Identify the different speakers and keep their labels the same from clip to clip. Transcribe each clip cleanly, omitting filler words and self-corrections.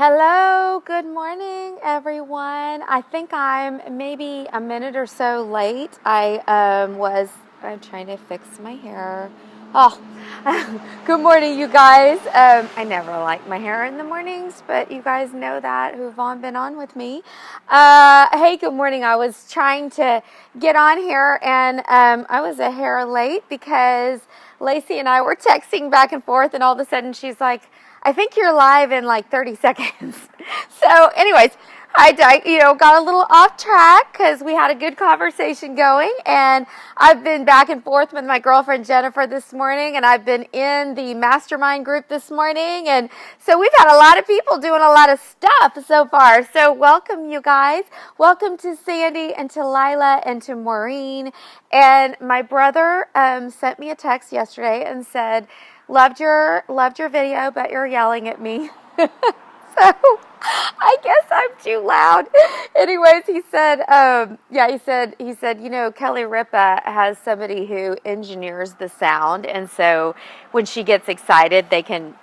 Speaker 1: Hello, good morning, everyone. I think I'm maybe a minute or so late. I'm trying to fix my hair. Oh, good morning, you guys. I never like my hair in the mornings, but you guys know that who've been on with me. Hey, good morning. I was trying to get on here, and I was a hair late because Lacey and I were texting back and forth, and all of a sudden she's like, I think you're live in like 30 seconds. So anyways, got a little off track because we had a good conversation going, and I've been back and forth with my girlfriend Jennifer this morning, and I've been in the mastermind group this morning, and so we've had a lot of people doing a lot of stuff so far. So welcome, you guys. Welcome to Sandy and to Lila and to Maureen. And my brother sent me a text yesterday and said, Loved your video, but you're yelling at me. So I guess I'm too loud. Anyways, he said, Kelly Ripa has somebody who engineers the sound, and so when she gets excited, they can,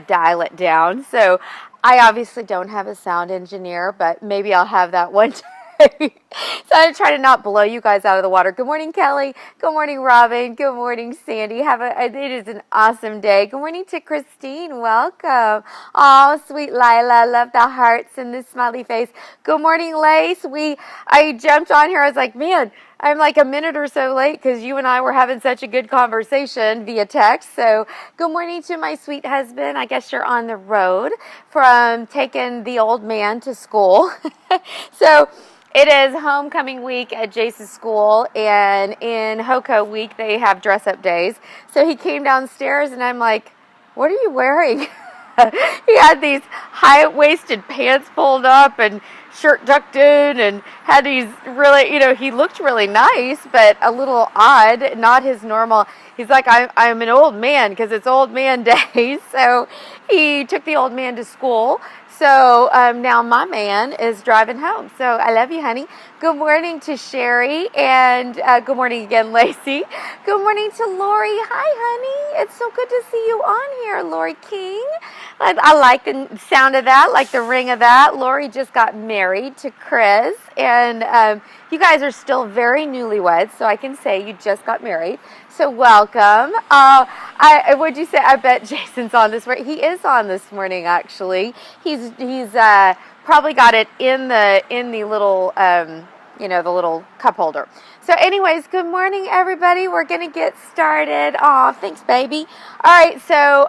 Speaker 1: dial it down. So I obviously don't have a sound engineer, but maybe I'll have that one day. So I'm trying to not blow you guys out of the water. Good morning, Kelly. Good morning, Robin. Good morning, Sandy. It is an awesome day. Good morning to Christine. Welcome. Oh, sweet Lila. Love the hearts and the smiley face. Good morning, Lace. I jumped on here. I was like, man, I'm like a minute or so late because you and I were having such a good conversation via text. So good morning to my sweet husband. I guess you're on the road from taking the old man to school. So it is homecoming week at Jace's school, and in HOCO week, they have dress-up days. So he came downstairs, and I'm like, what are you wearing? He had these high-waisted pants pulled up and shirt tucked in, and had these really, he looked really nice, but a little odd, not his normal. He's like, I'm an old man because it's old man day. So he took the old man to school. So now my man is driving home. So I love you, honey. Good morning to Sherry, and good morning again, Lacey. Good morning to Lori. Hi, honey. It's so good to see you on here, Lori King. I like the sound of that, like the ring of that. Lori just got married to Chris, and you guys are still very newlyweds, so I can say you just got married. So welcome. What'd you say? I bet Jason's on this morning. He is on this morning, actually. He's probably got it in the little the little cup holder. So anyways, good morning, everybody. We're gonna get started. Aw, thanks, baby. All right, so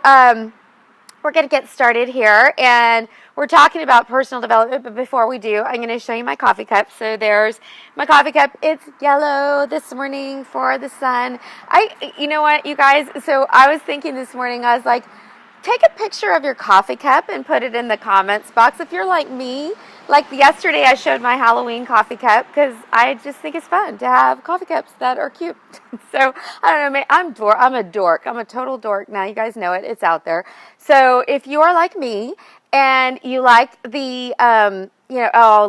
Speaker 1: we're going to get started here, and we're talking about personal development, but before we do, I'm going to show you my coffee cup. So there's my coffee cup. It's yellow this morning for the sun. You know what, you guys? So I was thinking this morning, I was like, take a picture of your coffee cup and put it in the comments box. If you're like me, like yesterday I showed my Halloween coffee cup because I just think it's fun to have coffee cups that are cute. So I don't know, I'm a dork. I'm a total dork. Now you guys know it. It's out there. So if you are like me and you like the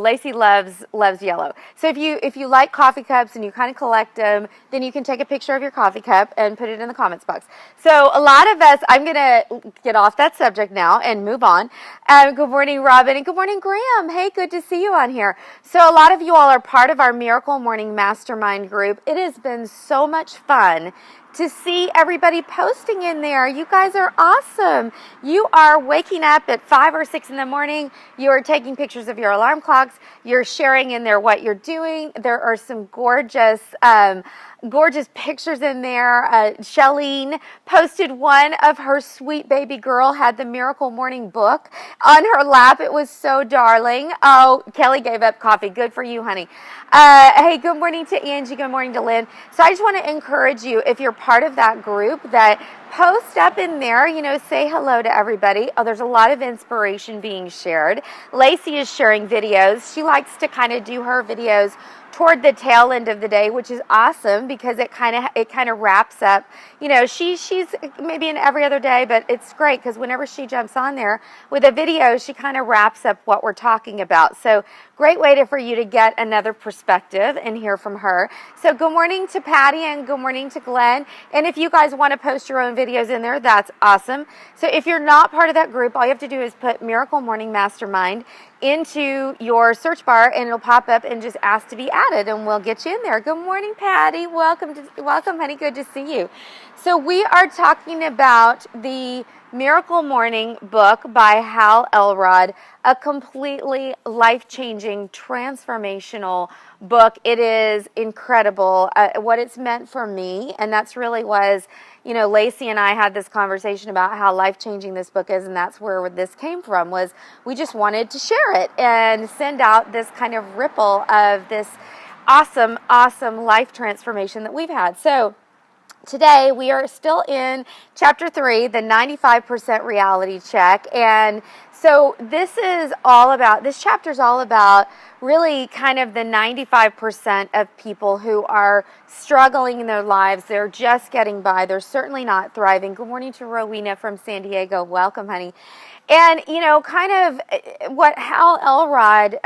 Speaker 1: Lacey loves yellow. So if you like coffee cups and you kind of collect them, then you can take a picture of your coffee cup and put it in the comments box. So a lot of us, I'm going to get off that subject now and move on. Good morning, Robin, and good morning, Graham. Hey, good to see you on here. So a lot of you all are part of our Miracle Morning Mastermind group. It has been so much fun to see everybody posting in there. You guys are awesome. You are waking up at 5 or 6 in the morning. You are taking pictures of your alarm clocks. You're sharing in there what you're doing. There are some gorgeous pictures in there. Shelleen posted one of her sweet baby girl, had the Miracle Morning book on her lap. It was so darling. Oh, Kelly gave up coffee. Good for you, honey. Hey, good morning to Angie. Good morning to Lynn. So I just want to encourage you, if you're part of that group, that post up in there, say hello to everybody. Oh, there's a lot of inspiration being shared. Lacey is sharing videos. She likes to kind of do her videos toward the tail end of the day, which is awesome because it kind of wraps up. She's maybe in every other day, but it's great because whenever she jumps on there with a video, she kind of wraps up what we're talking about. So great way for you to get another perspective and hear from her. So good morning to Patty and good morning to Glenn. And if you guys want to post your own videos in there, that's awesome. So if you're not part of that group, all you have to do is put Miracle Morning Mastermind into your search bar and it'll pop up and just ask to be added and we'll get you in there. Good morning, Patty. Welcome, honey. Good to see you. So we are talking about the Miracle Morning book by Hal Elrod, a completely life-changing, transformational book. It is incredible what it's meant for me, and that's really was, Lacey and I had this conversation about how life-changing this book is, and that's where this came from, was we just wanted to share it and send out this kind of ripple of this awesome, awesome life transformation that we've had. So today, we are still in Chapter 3, the 95% reality check. And so this chapter is all about really kind of the 95% of people who are struggling in their lives. They're just getting by. They're certainly not thriving. Good morning to Rowena from San Diego. Welcome, honey. And, kind of what Hal Elrod,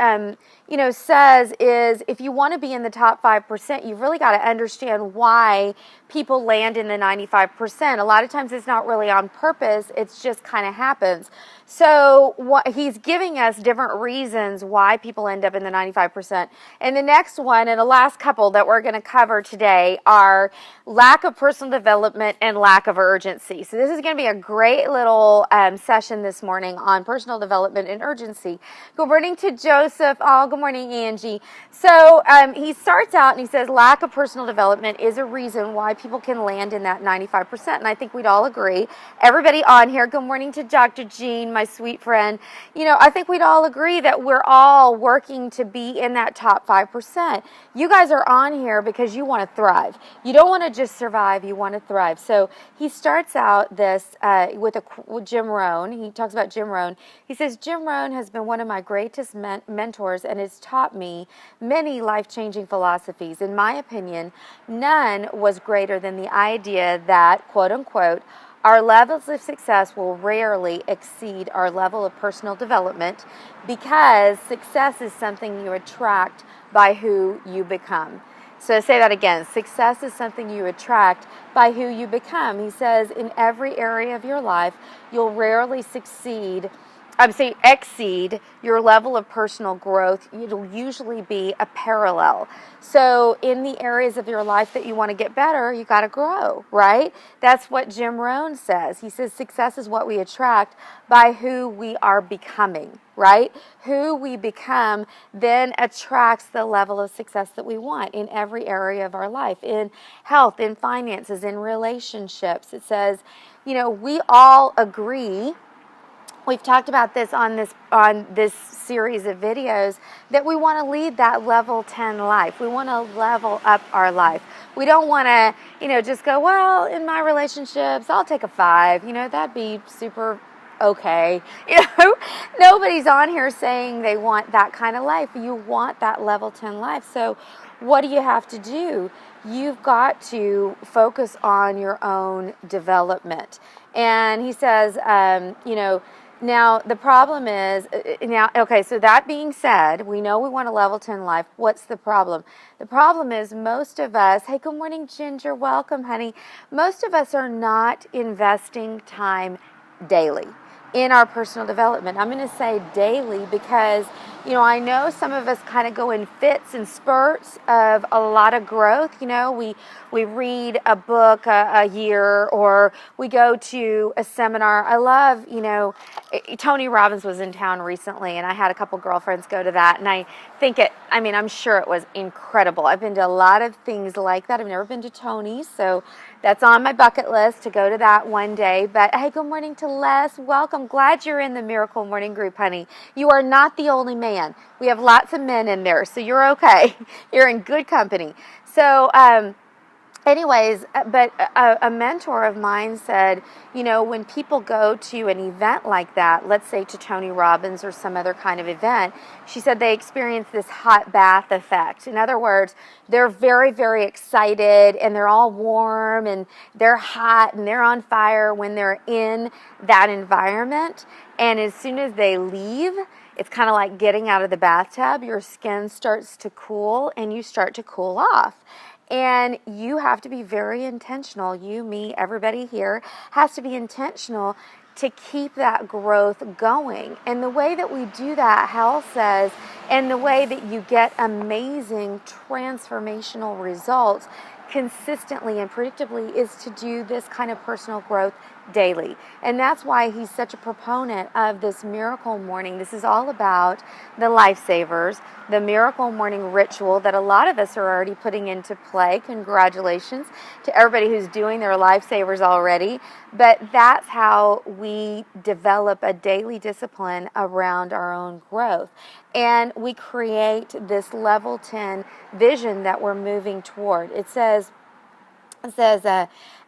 Speaker 1: says is if you want to be in the top 5%, you've really got to understand why people land in the 95%. A lot of times it's not really on purpose. It's just kind of happens. So he's giving us different reasons why people end up in the 95%. And the next one and the last couple that we're going to cover today are lack of personal development and lack of urgency. So this is going to be a great little session this morning on personal development and urgency. Good morning to Joseph. Oh, good morning, Angie. So he starts out and he says lack of personal development is a reason why people can land in that 95%. And I think we'd all agree. Everybody on here, good morning to Dr. Jean, my sweet friend. I think we'd all agree that we're all working to be in that top 5%. You guys are on here because you want to thrive. You don't want to just survive, you want to thrive. So he starts out this with Jim Rohn. He talks about Jim Rohn. He says, Jim Rohn has been one of my greatest mentors and has taught me many life-changing philosophies. In my opinion, none was greater than the idea that, quote unquote, our levels of success will rarely exceed our level of personal development because success is something you attract by who you become. So say that again. Success is something you attract by who you become. He says in every area of your life, you'll rarely exceed your level of personal growth. It'll usually be a parallel. So in the areas of your life that you want to get better, you got to grow, right? That's what Jim Rohn says. He says success is what we attract by who we are becoming, right? Who we become then attracts the level of success that we want in every area of our life, in health, in finances, in relationships. It says, we all agree. We've talked about this on this series of videos that we want to lead that level 10 life. We want to level up our life. We don't want to, just go, well, in my relationships, I'll take a 5. That'd be super okay. Nobody's on here saying they want that kind of life. You want that level 10 life. So what do you have to do? You've got to focus on your own development. And he says, now, the problem is, so that being said, we know we want a level 10 life. What's the problem? The problem is most of us, hey, good morning, Ginger. Welcome, honey. Most of us are not investing time daily in our personal development. I'm going to say daily because, I know some of us kind of go in fits and spurts of a lot of growth. We read a book a year or we go to a seminar. I love, Tony Robbins was in town recently and I had a couple girlfriends go to that and I think I'm sure it was incredible. I've been to a lot of things like that. I've never been to Tony's, so that's on my bucket list to go to that one day. But hey, good morning to Les. Welcome. Glad you're in the Miracle Morning group, honey. You are not the only man. We have lots of men in there, so you're okay. You're in good company. So anyways, but a mentor of mine said, when people go to an event like that, let's say to Tony Robbins or some other kind of event, she said they experience this hot bath effect. In other words, they're very, very excited and they're all warm and they're hot and they're on fire when they're in that environment. And as soon as they leave, it's kind of like getting out of the bathtub. Your skin starts to cool and you start to cool off. And you have to be very intentional. You, me, everybody here has to be intentional to keep that growth going. And the way that we do that, Hal says, and the way that you get amazing transformational results consistently and predictably is to do this kind of personal growth daily. And that's why he's such a proponent of this miracle morning. This is all about the lifesavers, the miracle morning ritual that a lot of us are already putting into play. Congratulations to everybody who's doing their lifesavers already. But that's how we develop a daily discipline around our own growth. And we create this level 10 vision that we're moving toward. It says,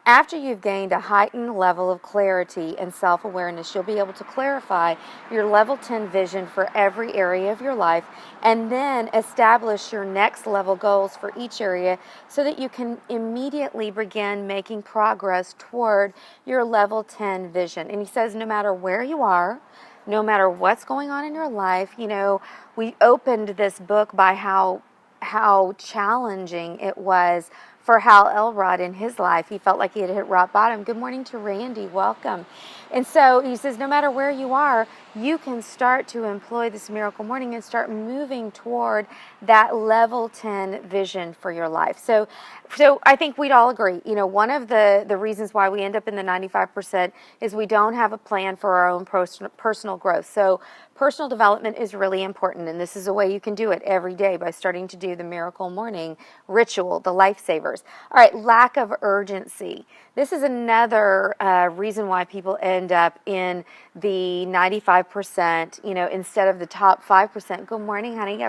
Speaker 1: after you've gained a heightened level of clarity and self-awareness, you'll be able to clarify your level 10 vision for every area of your life and then establish your next level goals for each area so that you can immediately begin making progress toward your level 10 vision. And he says no matter where you are, no matter what's going on in your life, we opened this book by how challenging it was for Hal Elrod in his life. He felt like he had hit rock bottom. Good morning to Randy. Welcome. And so he says, no matter where you are, you can start to employ this miracle morning and start moving toward that level 10 vision for your life. So I think we'd all agree, one of the reasons why we end up in the 95% is we don't have a plan for our own personal growth. So personal development is really important, and this is a way you can do it every day by starting to do the miracle morning ritual, the lifesavers. All right, lack of urgency. This is another reason why people end up in the 95%, instead of the top 5%. Good morning, honey.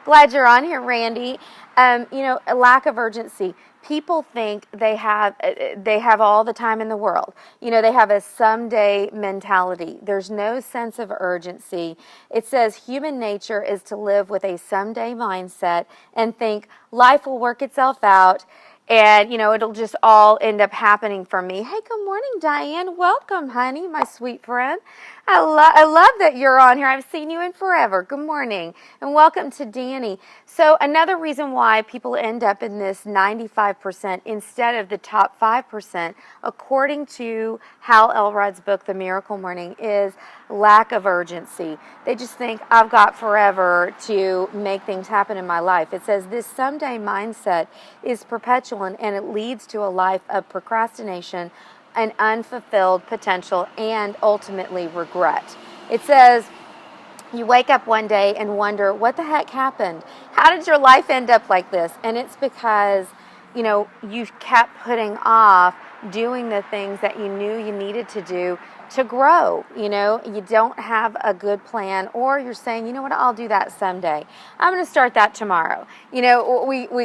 Speaker 1: Glad you're on here, Randy. A lack of urgency. People think they have all the time in the world. They have a someday mentality. There's no sense of urgency. It says human nature is to live with a someday mindset and think life will work itself out. And, it'll just all end up happening for me. Hey, good morning, Diane. Welcome, honey, my sweet friend. I love that you're on here. I've seen you in forever. Good morning. And welcome to Danny. So another reason why people end up in this 95% instead of the top 5%, according to Hal Elrod's book, The Miracle Morning, is lack of urgency. They just think, I've got forever to make things happen in my life. It says this someday mindset is perpetual and it leads to a life of procrastination, an unfulfilled potential, and ultimately regret. It says you wake up one day and wonder, what the heck happened? How did your life end up like this? And it's because, you kept putting off doing the things that you knew you needed to do to grow. You don't have a good plan, or you're saying, you know what, I'll do that someday. I'm going to start that tomorrow. We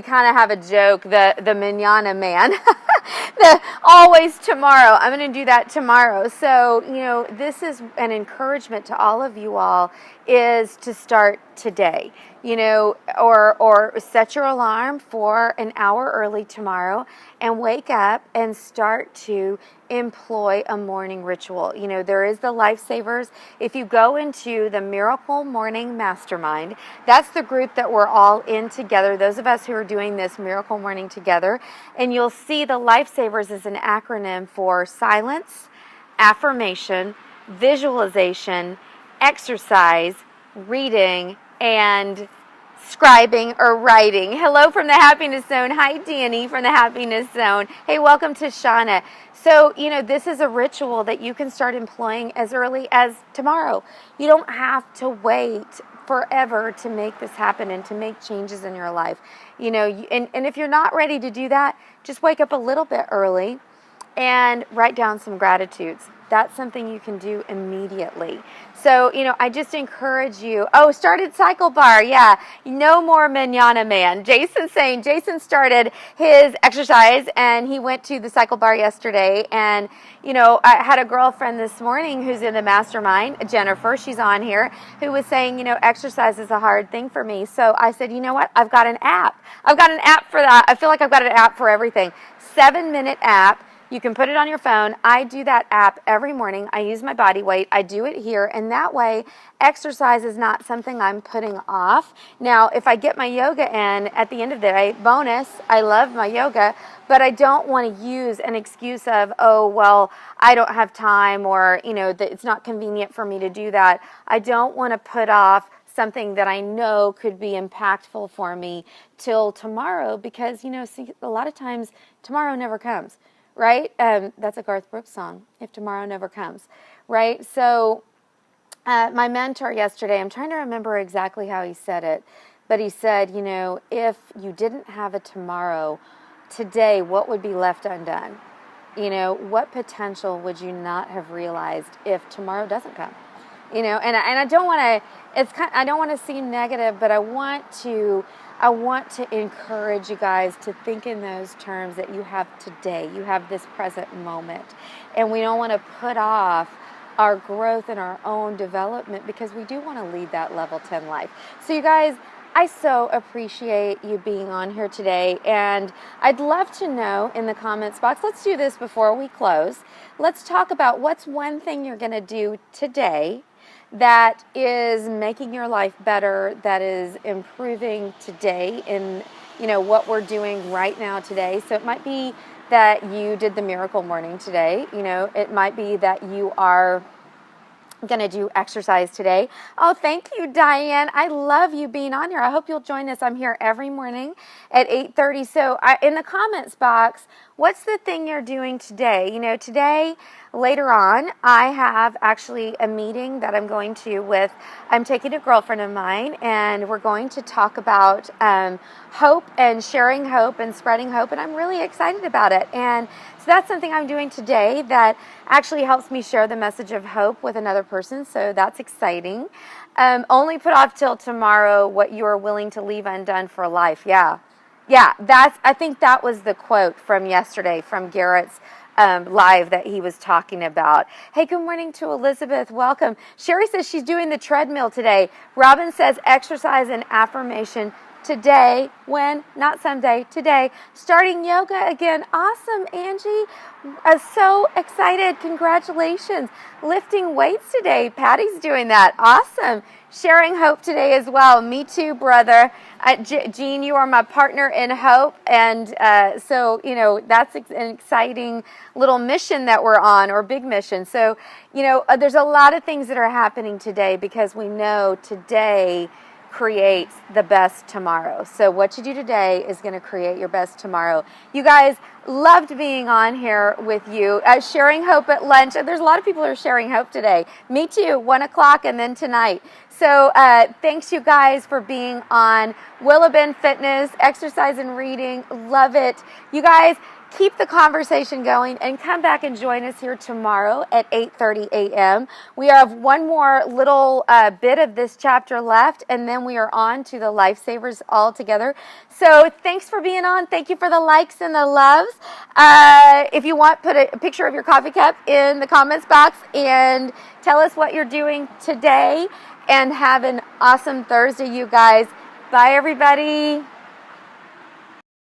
Speaker 1: kind of have a joke, the manana man, the always tomorrow. I'm going to do that tomorrow. So, this is an encouragement to all of you all, is to start today. Or set your alarm for an hour early tomorrow and wake up and start to employ a morning ritual. There is the Lifesavers. If you go into the Miracle Morning Mastermind, that's the group that we're all in together, those of us who are doing this Miracle Morning together, and you'll see the Lifesavers is an acronym for silence, affirmation, visualization, exercise, reading, and scribing or writing. Hello from the Happiness Zone. Hi, Danny from the Happiness Zone. Hey, welcome to Shauna. So, this is a ritual that you can start employing as early as tomorrow. You don't have to wait forever to make this happen and to make changes in your life. And if you're not ready to do that, just wake up a little bit early and write down some gratitudes. that's something you can do immediately. So, I just encourage you. Started Cycle Bar. Yeah, no more manana man. Jason started his exercise and he went to the Cycle Bar yesterday. And, I had a girlfriend this morning who's in the mastermind, Jennifer, she's on here, who was saying, exercise is a hard thing for me. So I said, you know what? I've got an app. I've got an app for that. I feel like I've got an app for everything. 7-minute app. You can put it on your phone. I do that app every morning. I use my body weight. I do it here. And that way, exercise is not something I'm putting off. Now, if I get my yoga in at the end of the day, bonus, I love my yoga, but I don't want to use an excuse of, oh, well, I don't have time, or, that it's not convenient for me to do that. I don't want to put off something that I know could be impactful for me till tomorrow, because, see, a lot of times tomorrow never comes. Right? That's a Garth Brooks song, If Tomorrow Never Comes, right? So my mentor yesterday, I'm trying to remember exactly how he said it, but he said, if you didn't have a tomorrow, today, what would be left undone? What potential would you not have realized if tomorrow doesn't come? And I don't want to, I don't want to seem negative, but I want to encourage you guys to think in those terms that you have today. You have this present moment. And we don't want to put off our growth and our own development, because we do want to lead that level 10 life. So you guys, I so appreciate you being on here today. And I'd love to know in the comments box, let's do this before we close. Let's talk about what's one thing you're going to do today that is making your life better, that is improving today in, what we're doing right now today. So it might be that you did the miracle morning today. It might be that you are going to do exercise today. Oh, thank you, Diane. I love you being on here. I hope you'll join us. I'm here every morning at 8:30. So in the comments box, what's the thing you're doing today? Today, later on, I have actually a meeting that I'm going to I'm taking a girlfriend of mine, and we're going to talk about hope and sharing hope and spreading hope, and I'm really excited about it. And so that's something I'm doing today that actually helps me share the message of hope with another person, so that's exciting. Only put off till tomorrow what you are willing to leave undone for life. Yeah, I think that was the quote from yesterday from Garrett's live that he was talking about. Hey, good morning to Elizabeth. Welcome. Sherry says she's doing the treadmill today. Robin says exercise and affirmation today, when, not someday, today. Starting yoga again. Awesome, Angie. So excited. Congratulations. Lifting weights today. Patty's doing that. Awesome. Sharing hope today as well. Me too, brother. Jean, you are my partner in hope. And so, that's an exciting little mission that we're on, or big mission. So, there's a lot of things that are happening today, because we know today creates the best tomorrow. So what you do today is going to create your best tomorrow. You guys, loved being on here with you. Sharing hope at lunch. There's a lot of people who are sharing hope today. Me too, 1 o'clock and then tonight. So thanks you guys for being on Willow Bend Fitness, exercise and reading. Love it. You guys, keep the conversation going and come back and join us here tomorrow at 8:30 a.m. We have one more little bit of this chapter left, and then we are on to the Lifesavers all together. So thanks for being on. Thank you for the likes and the loves. If you want, put a picture of your coffee cup in the comments box and tell us what you're doing today, and have an awesome Thursday, you guys. Bye, everybody.